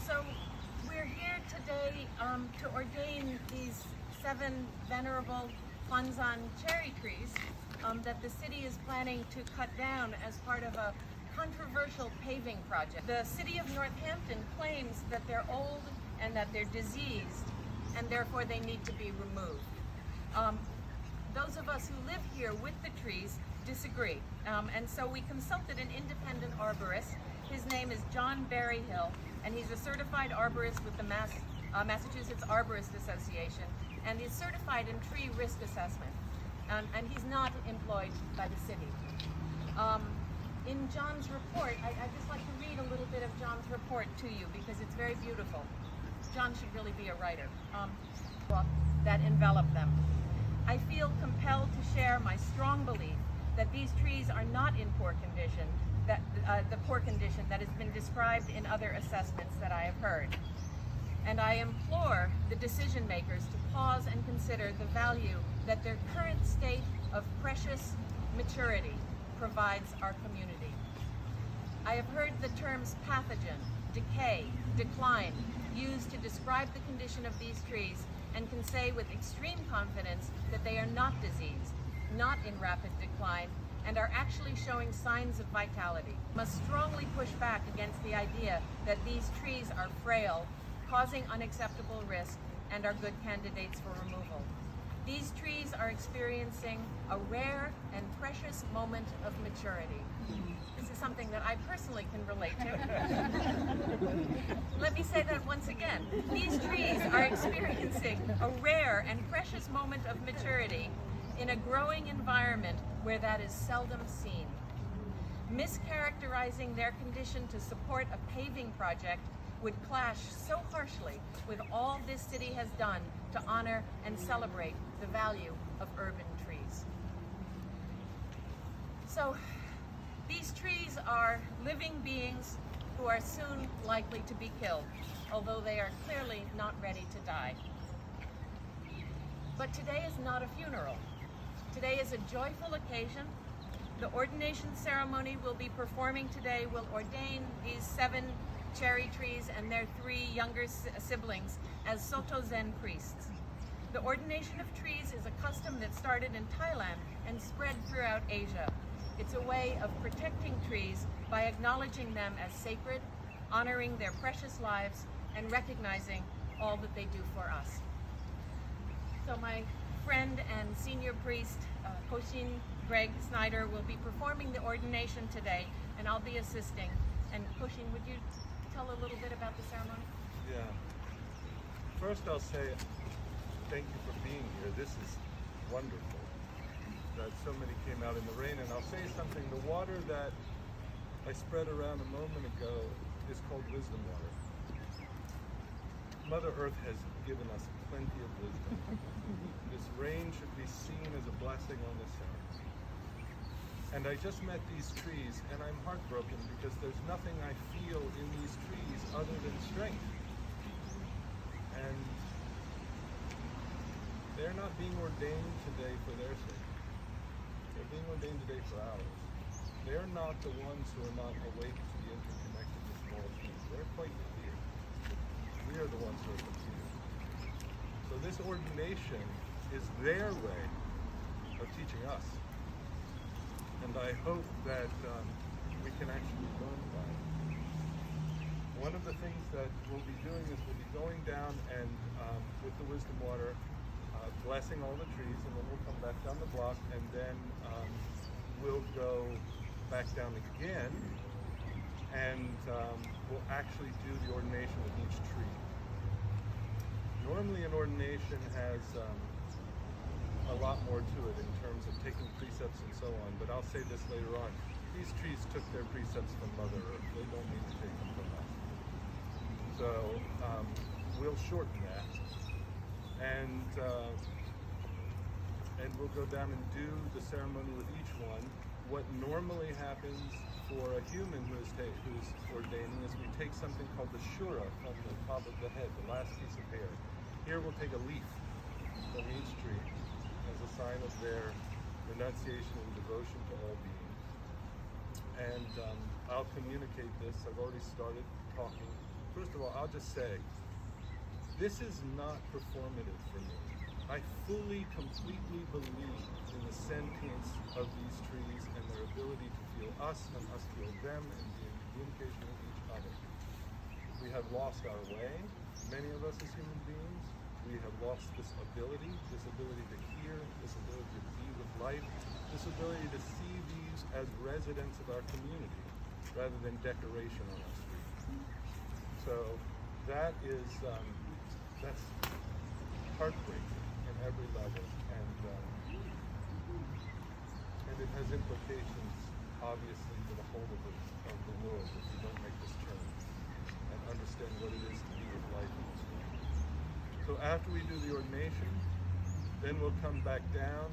So we're here today to ordain these 7 venerable Kwanzan cherry trees that the city is planning to cut down as part of a controversial paving project. The city of Northampton claims that they're old and that they're diseased and therefore they need to be removed. Those of us who live here with the trees disagree, and so we consulted an independent arborist. His name is John Berryhill, and he's a certified arborist with the Massachusetts Arborist Association, and he's certified in tree risk assessment, and he's not employed by the city. In John's report, I'd just like to read a little bit of John's report to you because it's very beautiful. John should really be a writer. That envelop them. I feel compelled to share my strong belief that these trees are not in poor condition, that the poor condition that has been described in other assessments that I have heard. And I implore the decision makers to pause and consider the value that their current state of precious maturity provides our community. I have heard the terms pathogen, decay, decline used to describe the condition of these trees, and can say with extreme confidence that they are not diseased, not in rapid decline, and are actually showing signs of vitality. Must strongly push back against the idea that these trees are frail, causing unacceptable risk, and are good candidates for removal. These trees are experiencing a rare and precious moment of maturity. This is something that I personally can relate to. Let me say that once again. These trees are experiencing a rare and precious moment of maturity in a growing environment where that is seldom seen. Mischaracterizing their condition to support a paving project would clash so harshly with all this city has done to honor and celebrate the value of urban trees. So, these trees are living beings who are soon likely to be killed, although they are clearly not ready to die. But today is not a funeral. Today is a joyful occasion. The ordination ceremony we'll be performing today will ordain these 7 cherry trees and their 3 younger siblings as Soto Zen priests. The ordination of trees is a custom that started in Thailand and spread throughout Asia. It's a way of protecting trees by acknowledging them as sacred, honoring their precious lives, and recognizing all that they do for us. So my friend and senior priest, Koshin Greg Snyder, will be performing the ordination today, and I'll be assisting. And Koshin, would you tell a little bit about the ceremony? Yeah. First I'll say thank you for being here. This is wonderful that so many came out in the rain. And I'll say something, the water that I spread around a moment ago is called wisdom water. Mother Earth has given us plenty of wisdom. This rain should be seen as a blessing on this earth. And I just met these trees and I'm heartbroken because there's nothing I feel in these trees other than strength. And they're not being ordained today for their sake. They're being ordained today for ours. They're not the ones who are not awake to the interconnectedness of all things. They're quite clear. We are the ones who are confused. So this ordination is their way of teaching us. And I hope that we can actually learn by it. One of the things that we'll be doing is we'll be going down and with the wisdom water, blessing all the trees, and then we'll come back down the block, and then we'll go back down again, and we'll actually do the ordination with each tree. Normally an ordination has a lot more to it in terms of taking precepts and so on, but I'll say this later on. These trees took their precepts from Mother Earth. They don't need to take them from us. So we'll shorten that. And we'll go down and do the ceremony with each one. What normally happens for a human who's ordaining is we take something called the shura from the top of the head, the last piece of hair. Here we'll take a leaf from each tree as a sign of their renunciation and devotion to all beings. And I'll communicate this. I've already started talking First of all, I'll just say, this is not performative for me. I fully, completely believe in the sentience of these trees and their ability to feel us and us feel them and be in communication with each other. We have lost our way, many of us as human beings. We have lost this ability to hear, this ability to be with life, this ability to see these as residents of our community rather than decoration on our street. So that is, that's heartbreaking in every level, and it has implications, obviously, for the whole of the world if we don't make this change and understand what it is to be with life in this world. So after we do the ordination, then we'll come back down